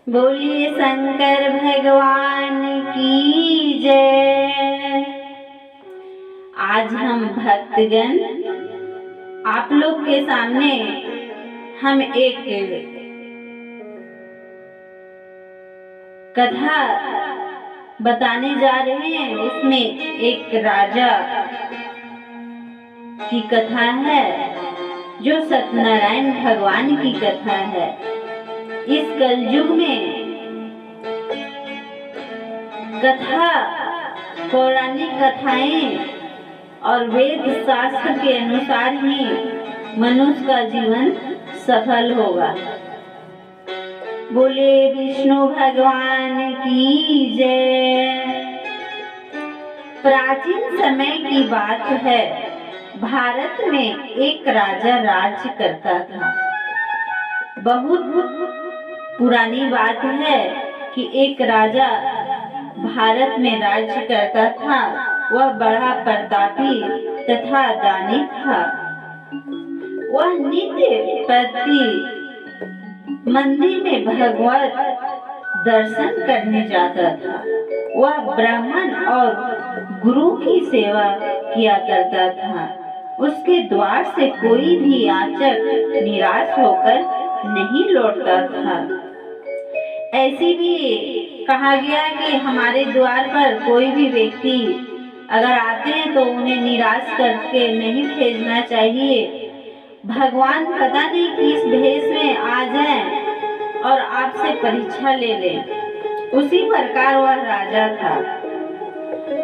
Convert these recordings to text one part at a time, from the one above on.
बोलिए शंकर भगवान की जय। आज हम भक्तगण आप लोग के सामने हम एक कथा बताने जा रहे हैं। उसमें एक राजा की कथा है जो सत्यनारायण भगवान की कथा है। इस कलयुग में कथा, पौराणिक कथाएं और वेद शास्त्र के अनुसार ही मनुष्य का जीवन सफल होगा। बोले विष्णु भगवान की जय। प्राचीन समय की बात है। भारत में एक राजा राज्य करता था। बहुत पुरानी बात है कि एक राजा भारत में राज्य करता था। वह बड़ा प्रतापी तथा दानी था। वह नित्य प्रति मंदिर में भगवत दर्शन करने जाता था। वह ब्राह्मण और गुरु की सेवा किया करता था। उसके द्वार से कोई भी याचक निराश होकर नहीं लौटता था। ऐसी भी कहा गया कि हमारे द्वार पर कोई भी व्यक्ति अगर आते हैं तो उन्हें निराश करके नहीं भेजना चाहिए। भगवान पता नहीं किस भेष में आ जाएं और आपसे परीक्षा ले लें। उसी प्रकार वह राजा था।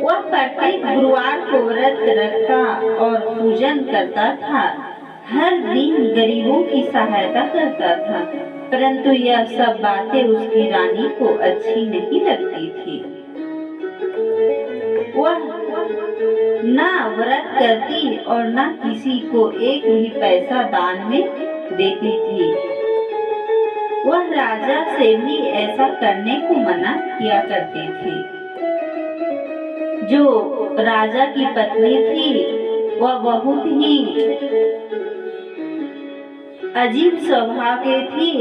वह प्रत्येक गुरुवार को व्रत रखता और पूजन करता था। हर दिन गरीबों की सहायता करता था। परंतु यह सब बातें उसकी रानी को अच्छी नहीं लगती थी। वह न व्रत करती और न किसी को एक भी पैसा दान में देती थी। वह राजा से भी ऐसा करने को मना किया करती थी। जो राजा की पत्नी थी वह बहुत ही अजीब स्वभाव की थी,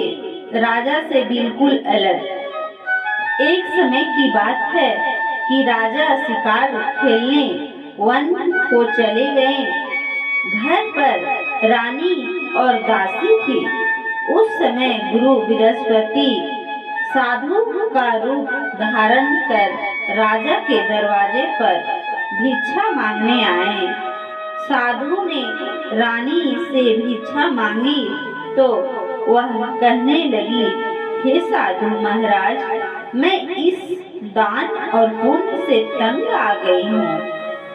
राजा से बिल्कुल अलग। एक समय की बात है कि राजा शिकार खेलने वन को चले गए। घर पर रानी और दासी थी। उस समय गुरु बृहस्पति साधु का रूप धारण कर राजा के दरवाजे पर भिक्षा मांगने आए। साधु ने रानी से भिक्षा मांगी तो वह कहने लगी, हे साधु महाराज, मैं इस दान और पुण्य से तंग आ गई हूँ।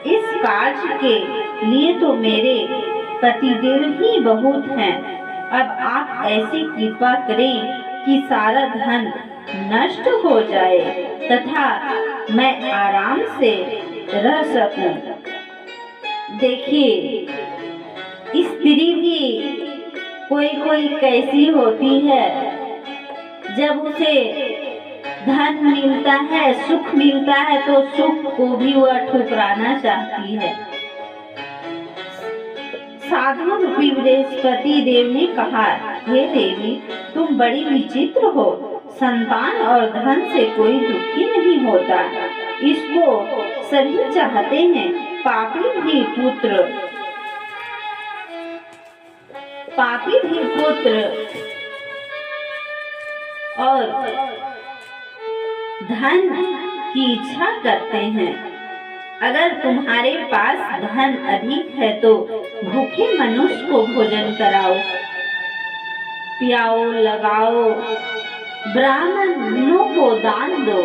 इस कार्य के लिए तो मेरे पतिदेव ही बहुत हैं। अब आप ऐसी कृपा करें कि सारा धन नष्ट हो जाए तथा मैं आराम से रह सकूं। देखिए, स्त्री भी कोई कैसी होती है, जब उसे धन मिलता है, सुख मिलता है तो सुख को भी वह ठुकराना चाहती है। साधु रूपी बृहस्पति देव ने कहा, हे देवी, तुम बड़ी विचित्र हो। संतान और धन से कोई दुखी नहीं होता, इसको सभी चाहते हैं। पापी भी पुत्र और धन की इच्छा करते हैं। अगर तुम्हारे पास धन अधिक है तो भूखे मनुष्य को भोजन कराओ, पियाओ, लगाओ, ब्राह्मणों को दान दो,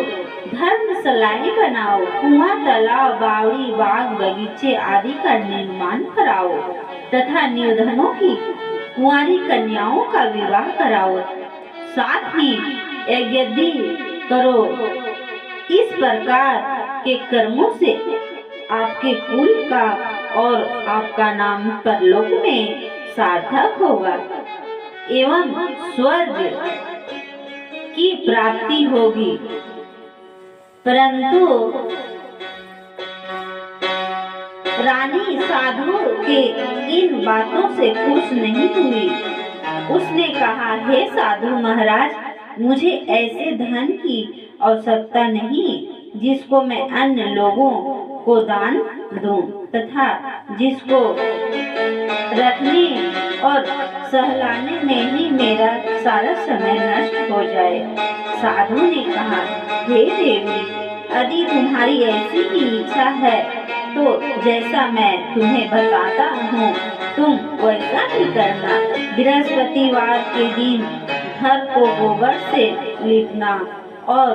धर्मशालाएं बनाओ, कुआं, तालाब, बावड़ी, बाग, बगीचे आदि का निर्माण कराओ तथा निर्धनों की कुंवारी कन्याओं का विवाह कराओ। साथ ही यज्ञ करो। इस प्रकार के कर्मों से आपके कुल का और आपका नाम परलोक में सार्थक होगा एवं स्वर्ग की प्राप्ति होगी। परंतु रानी साधु के इन बातों से खुश नहीं हुई। उसने कहा, हे साधु महाराज, मुझे ऐसे धन की आवश्यकता नहीं जिसको मैं अन्य लोगों को दान दूं तथा जिसको रखने और सहलाने में ही मेरा सारा समय नष्ट हो जाए। साधु ने कहा, हे देवी, यदि तुम्हारी ऐसी ही इच्छा है तो जैसा मैं तुम्हें बताता हूँ तुम वैसा ही करना। बृहस्पतिवार के दिन घर को गोबर से लीपना और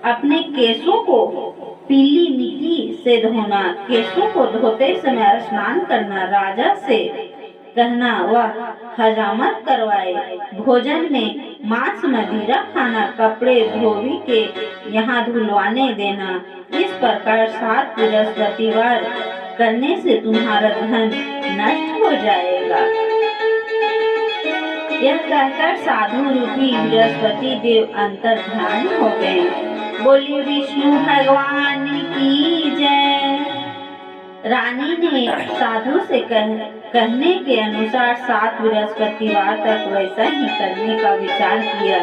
अपने केशों को पीली मिट्टी से धोना। केशों को धोते समय स्नान करना। राजा से कहना वह हजामत करवाए। भोजन में मांस मदिरा खाना। कपड़े धोबी के यहाँ धुलवाने देना। इस प्रकार 7 बृहस्पतिवार करने से तुम्हारा धन नष्ट हो जाएगा। यह कहकर साधु रूपी बृहस्पति देव अंतर ध्यान हो गए। बोलिए विष्णु भगवान की जय। रानी ने साधु से कहने के अनुसार 7 बृहस्पतिवार तक वैसा ही करने का विचार किया।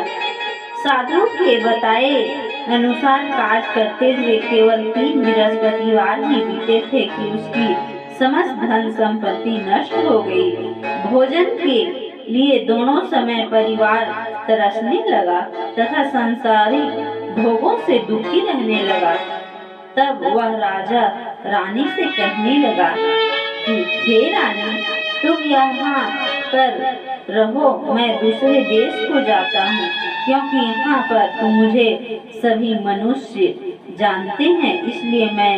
साधु के बताए अनुसार काज करते हुए केवल 3 बृहस्पतिवार ही बीते थे कि उसकी समस्त धन संपत्ति नष्ट हो गई। भोजन के लिए दोनों समय परिवार तरसने लगा तथा संसारिक भोगों से दुखी रहने लगा। तब वह राजा रानी से कहने लगा कि हे रानी, तुम यहाँ पर रहो, मैं दूसरे देश को जाता हूँ, क्योंकि यहाँ पर तुम मुझे सभी मनुष्य जानते हैं, इसलिए मैं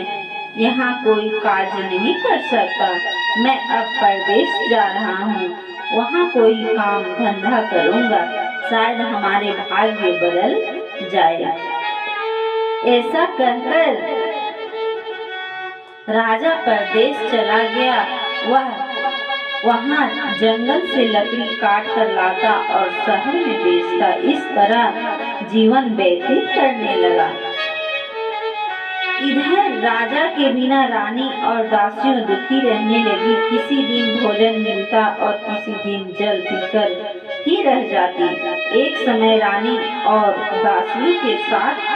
यहाँ कोई कार्य नहीं कर सकता। मैं अब परदेश जा रहा हूँ, वहाँ कोई काम धंधा करूँगा, शायद हमारे भाग्य बदल जाए। ऐसा कहकर राजा परदेश चला गया। वह वहाँ जंगल से लकड़ी काट कर लाता और शहर में बेचता। इस तरह जीवन व्यतीत करने लगा। इधर राजा के बिना रानी और दासियों दुखी रहने लगी। किसी दिन भोजन मिलता और किसी दिन जल पीकर ही रह जाती। एक समय रानी और दासियों के साथ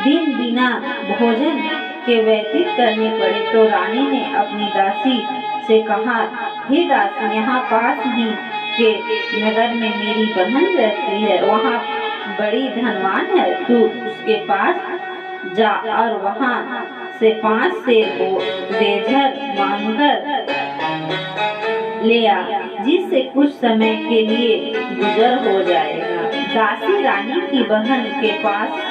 दिन बिना भोजन के व्यतीत करने पड़े तो रानी ने अपनी दासी से कहा, हे दासी, यहाँ पास ही के नगर में मेरी बहन रहती है, वहाँ बड़ी धनवान है, तू उसके पास जा और वहाँ से 5 सेर बेझर मांगकर ले आ, जिससे कुछ समय के लिए गुजर हो जाएगा। दासी रानी की बहन के पास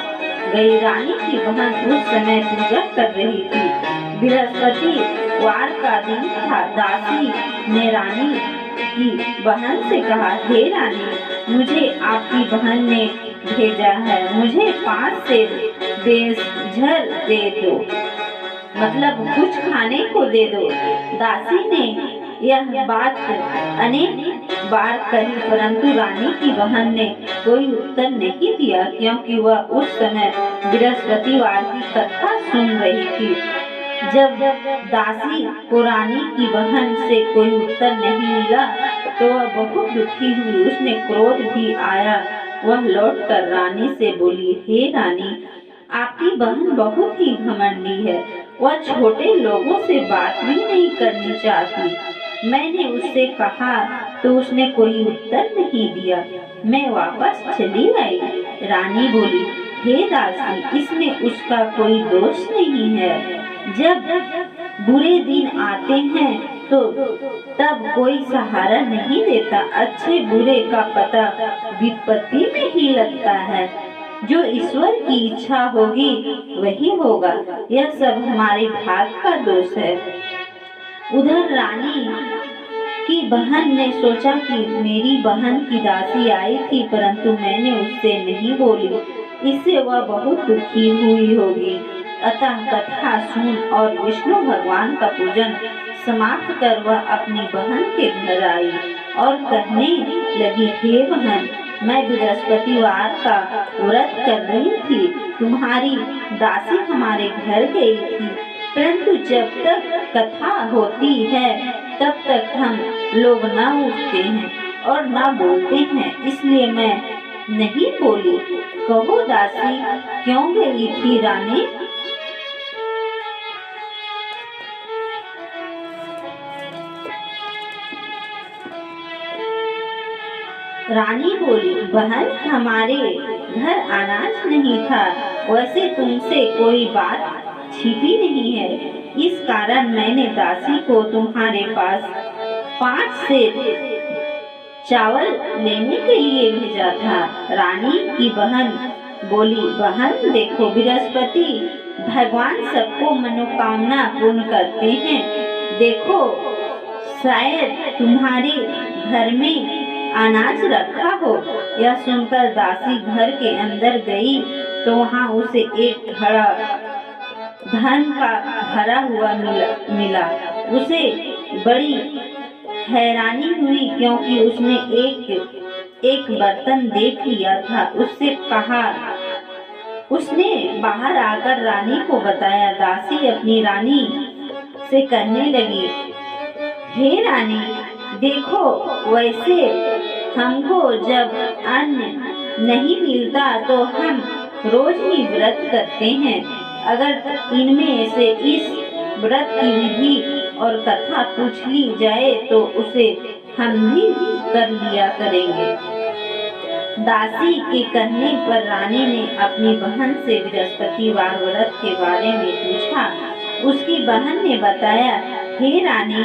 गई। रानी की बहन उस समय पूजा कर रही थी। बृहस्पतिवार का दिन था। दासी ने रानी की बहन से कहा, हे रानी, मुझे आपकी बहन ने भेजा है, मुझे 5 सेर बेझर दे दो, मतलब कुछ खाने को दे दो। दासी ने यह बात अनेक बार कही, परंतु रानी की बहन ने कोई उत्तर नहीं दिया, क्योंकि वह उस समय बृहस्पतिवार की कथा सुन रही थी। जब दासी को रानी की बहन से कोई उत्तर नहीं मिला तो वह बहुत दुखी हुई। उसने क्रोध भी आया। वह लौटकर रानी से बोली, हे रानी, आपकी बहन बहुत ही घमंडी है, वह छोटे लोगों से बात भी नहीं करनी चाहती। मैंने उससे कहा तो उसने कोई उत्तर नहीं दिया। मैं वापस चली आई। रानी बोली, हे दासी, इसमें उसका कोई दोष नहीं है। जब बुरे दिन आते हैं तो तब कोई सहारा नहीं देता। अच्छे बुरे का पता विपत्ति में ही लगता है। जो ईश्वर की इच्छा होगी वही होगा। यह सब हमारे भाग्य का दोष है। उधर रानी की बहन ने सोचा कि मेरी बहन की दासी आई थी, परंतु मैंने उससे नहीं बोली, इससे वह बहुत दुखी हुई होगी। अतः कथा सुन और विष्णु भगवान का पूजन समाप्त कर वह अपनी बहन के घर आई और कहने लगी, हे बहन, मैं बृहस्पतिवार का व्रत कर रही थी, तुम्हारी दासी हमारे घर गई थी, परंतु जब तक कथा होती है तब तक हम लोग न उठते हैं। और ना बोलते हैं, इसलिए मैं नहीं बोली। कहो दासी, क्यों गई थी रानी? रानी बोली, बहन, हमारे घर अनाज नहीं था। वैसे तुमसे कोई बात छिपी नहीं है, इस कारण मैंने दासी को तुम्हारे पास 5 सेर चावल लेने के लिए भेजा था। रानी की बहन बोली, बहन देखो, बृहस्पति भगवान सबको मनोकामना पूर्ण करते हैं। देखो, शायद तुम्हारे घर में अनाज रखा हो। यह सुनकर दासी घर के अंदर गई तो वहाँ उसे एक घड़ा धन का भरा हुआ मिला। उसे बड़ी हैरानी हुई, क्योंकि उसने एक बर्तन देख लिया था। उसने बाहर आकर रानी को बताया। दासी अपनी रानी से कहने लगी, हे रानी, देखो, वैसे हमको जब अन्न नहीं मिलता तो हम रोज ही व्रत करते हैं। अगर इनमें से इस व्रत की विधि और कथा पूछ ली जाए तो उसे हम भी कर लिया करेंगे। दासी के कहने पर रानी ने अपनी बहन से बृहस्पतिवार व्रत के बारे में पूछा। उसकी बहन ने बताया, हे रानी,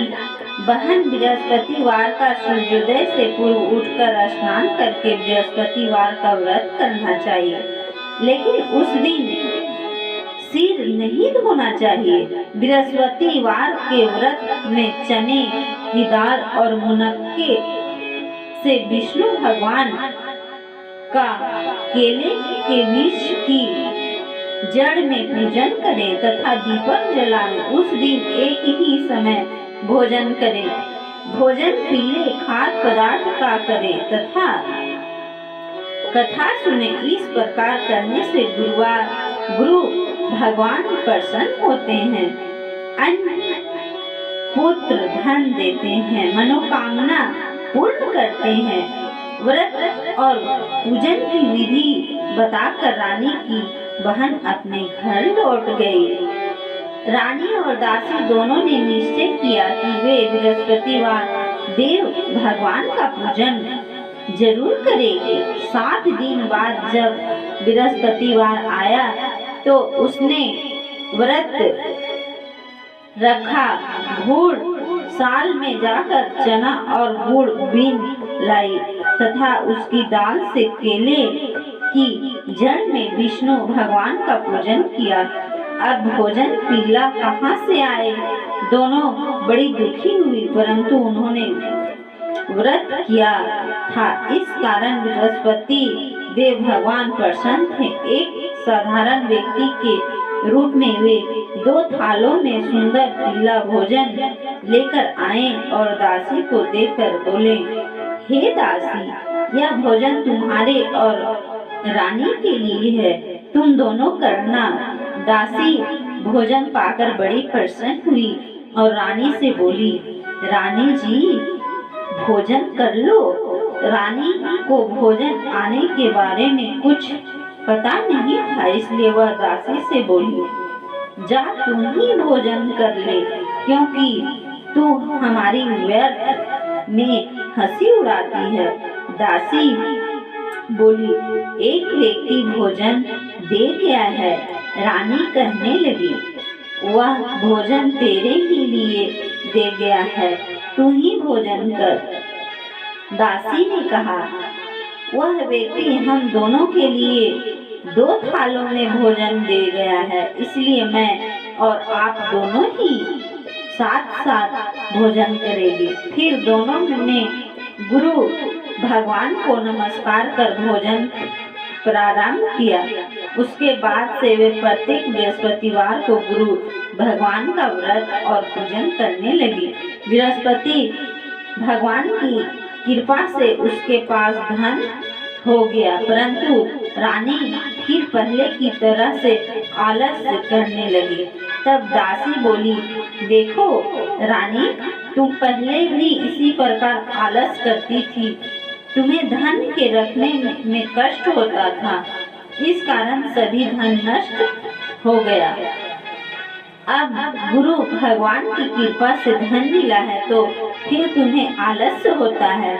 बहन, बृहस्पतिवार का सूर्योदय से पूर्व उठकर स्नान करके बृहस्पतिवार का व्रत करना चाहिए, लेकिन उस दिन सिर नहीं धोना चाहिए। बृहस्पतिवार के व्रत में चने की दाल और मुनक्के से विष्णु भगवान का केले के वृक्ष की जड़ में पूजन करें तथा दीपक जलाएं। उस दिन एक ही समय भोजन करें। भोजन पीले खाद्य पदार्थ का करें तथा कथा सुने। इस प्रकार करने से गुरु भगवान प्रसन्न होते हैं, अन्न, पुत्र, धन देते हैं, मनोकामना पूर्ण करते हैं। व्रत और पूजन की विधि बताकर रानी की बहन अपने घर लौट गई। रानी और दासी दोनों ने निश्चय किया कि वे बृहस्पतिवार देव भगवान का पूजन जरूर करेंगे। 7 दिन बाद जब बृहस्पतिवार आया तो उसने व्रत रखा। गुड़ साल में जाकर चना और गुड़ बीन लाई तथा उसकी दाल से केले की जड़ में विष्णु भगवान का पूजन किया। अब भोजन पीला कहाँ से आए? दोनों बड़ी दुखी हुई, परंतु उन्होंने व्रत किया था, इस कारण बृहस्पति देव भगवान प्रसन्न थे। एक साधारण व्यक्ति के रूप में वे 2 थालों में सुंदर पीला भोजन लेकर आए और दासी को देकर बोले, हे दासी, यह भोजन तुम्हारे और रानी के लिए है, तुम दोनों करना। दासी भोजन पाकर बड़ी प्रसन्न हुई और रानी से बोली, रानी जी, भोजन कर लो। रानी को भोजन आने के बारे में कुछ पता नहीं था, इसलिए वह दासी से बोली, जा तुम ही भोजन कर ले, क्योंकि तू हमारी व्यर्थ में हंसी उड़ाती है। दासी बोली, एक व्यक्ति भोजन दे गया है। रानी कहने लगी, वह भोजन तेरे ही लिए दे गया है, तू ही भोजन कर। दासी ने कहा, वह व्यक्ति हम दोनों के लिए 2 थालों में भोजन दे गया है, इसलिए मैं और आप दोनों ही साथ साथ भोजन करेंगे। फिर दोनों ने गुरु भगवान को नमस्कार कर भोजन प्रारंभ किया। उसके बाद से वे प्रत्येक बृहस्पतिवार को गुरु भगवान का व्रत और पूजन करने लगी। बृहस्पति भगवान की कृपा से उसके पास धन हो गया, परंतु रानी फिर पहले की तरह से आलस्य करने लगी। तब दासी बोली, देखो रानी, तुम पहले भी इसी प्रकार आलस करती थी। तुम्हें धन के रखने में कष्ट होता था, इस कारण सभी धन नष्ट हो गया। अब गुरु भगवान की कृपा से धन मिला है तो फिर तुम्हें आलस्य होता है।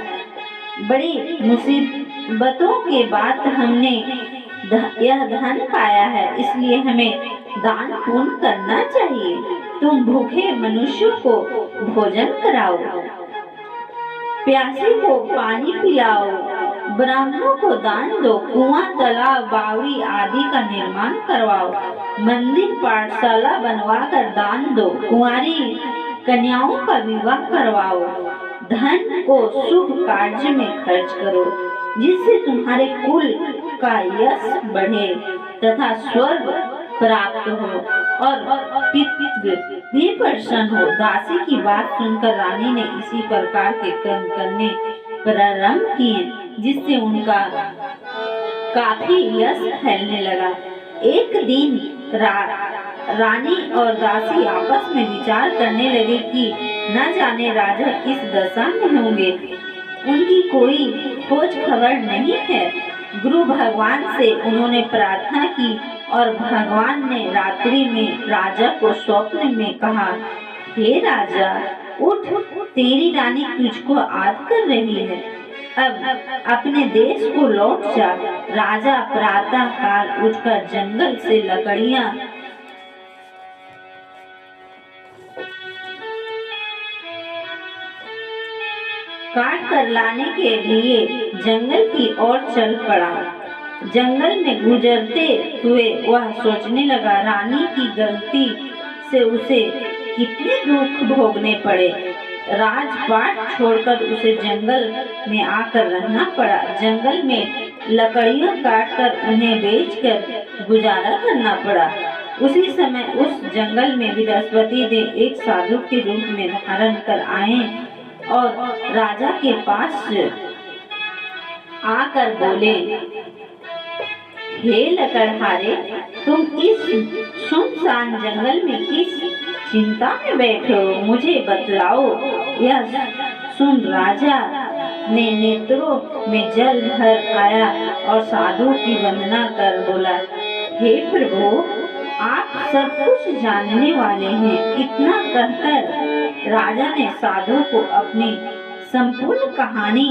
बड़ी मुसीबतों के बाद हमने यह धन पाया है, इसलिए हमें दान पुण्य करना चाहिए। तुम भूखे मनुष्यों को भोजन कराओ, प्यासे को पानी पिलाओ, ब्राह्मणों को दान दो, कुआं, तालाब, बावड़ी आदि का निर्माण करवाओ, मंदिर पाठशाला बनवाकर दान दो, कुंवारी कन्याओं का विवाह करवाओ। धन को शुभ कार्य में खर्च करो, जिससे तुम्हारे कुल का यश बढ़े तथा स्वर्ग प्राप्त हो और पितृ भी प्रसन्न हो। दासी की बात सुनकर रानी ने इसी प्रकार के कर्म करने प्रारंभ किए, जिससे उनका काफी यश फैलने लगा। एक दिन रानी और दासी आपस में विचार करने लगे कि न जाने राजा किस दशा में होंगे, उनकी कोई खोज खबर नहीं है। गुरु भगवान से उन्होंने प्रार्थना की और भगवान ने रात्रि में राजा को स्वप्न में कहा, हे राजा, उठ, तेरी रानी तुझको याद कर रही है, अब अपने देश को लौट जा। राजा प्रातः काल उठकर जंगल से लकड़ियां काट कर लाने के लिए जंगल की ओर चल पड़ा। जंगल में गुजरते हुए वह सोचने लगा, रानी की गलती से उसे कितने दुख भोगने पड़े। राजपाट छोड़कर उसे जंगल में आकर रहना पड़ा। जंगल में लकड़ियां काटकर उन्हें बेचकर गुजारा करना पड़ा। उसी समय उस जंगल में बृहस्पति देव एक साधु के रूप में धारण कर आए और राजा के पास आकर बोले, हे लकड़हारे, तुम इस सुनसान जंगल में किस चिंता में बैठे हो, मुझे बतलाओ। यह सुन राजा ने नेत्रों में जल भर आया और साधु की वंदना कर बोला, हे प्रभु, आप सब कुछ जानने वाले हैं। इतना कहकर राजा ने साधु को अपनी संपूर्ण कहानी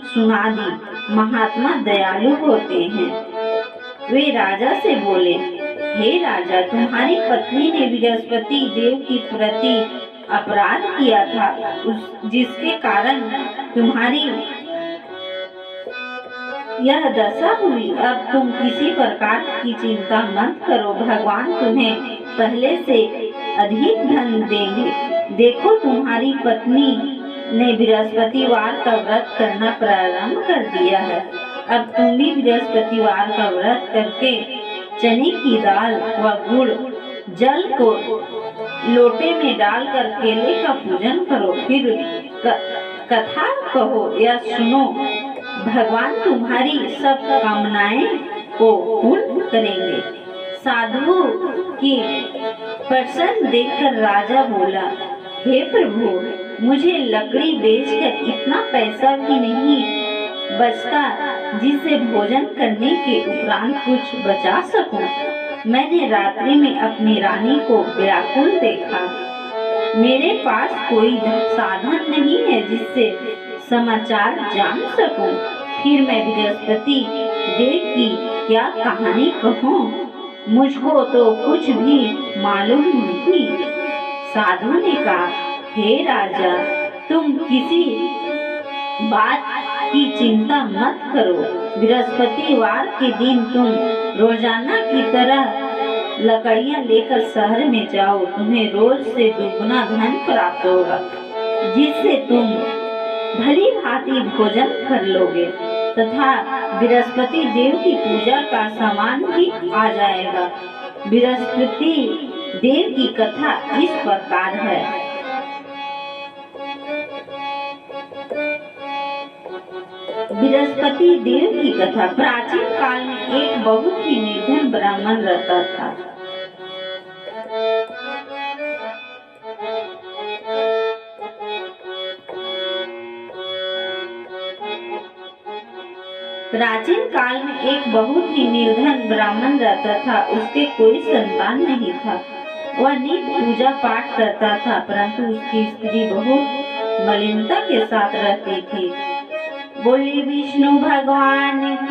सुना दी। महात्मा दयालु होते हैं। वे राजा से बोले, हे राजा, तुम्हारी पत्नी ने बृहस्पति देव के प्रति अपराध किया था, जिसके कारण तुम्हारी यह दशा हुई। अब तुम किसी प्रकार की चिंता मत करो, भगवान तुम्हें पहले से अधिक धन देंगे। देखो, तुम्हारी पत्नी ने बृहस्पतिवार का व्रत करना प्रारंभ कर दिया है। अब तुम भी बृहस्पतिवार का व्रत करके चने की दाल व गुड़ जल को लोटे में डालकर केले का पूजन करो, फिर कथा कहो या सुनो। भगवान तुम्हारी सब कामनाएं को पूर्ण करेंगे। साधु की प्रसन्न देखकर राजा बोला, हे प्रभु, मुझे लकड़ी बेचकर इतना पैसा भी नहीं बचता जिससे भोजन करने के उपरांत कुछ बचा सकूं। मैंने रात्रि में अपनी रानी को व्याकुल देखा। मेरे पास कोई साधन नहीं है जिससे समाचार जान सकूं। फिर मैं बृहस्पति देव की क्या कहानी कहूं? मुझको तो कुछ भी मालूम नहीं। साधु ने कहा, हे राजा, तुम किसी बात की चिंता मत करो। बृहस्पतिवार के दिन तुम रोजाना की तरह लकड़ियां लेकर शहर में जाओ। तुम्हें रोज से दुगना धन प्राप्त होगा, जिससे तुम भली भांति भोजन कर लोगे तथा बृहस्पति देव की पूजा का सामान भी आ जाएगा। बृहस्पति देव की कथा इस प्रकार है। बृहस्पति देव की कथा। प्राचीन काल में एक बहुत ही निर्धन ब्राह्मण रहता था। प्राचीन काल में एक बहुत ही निर्धन ब्राह्मण रहता था। उसके कोई संतान नहीं था। वह नित्य पूजा पाठ करता था, परंतु उसकी स्त्री बहुत मलिनता के साथ रहती थी। बोली विष्णु भगवान की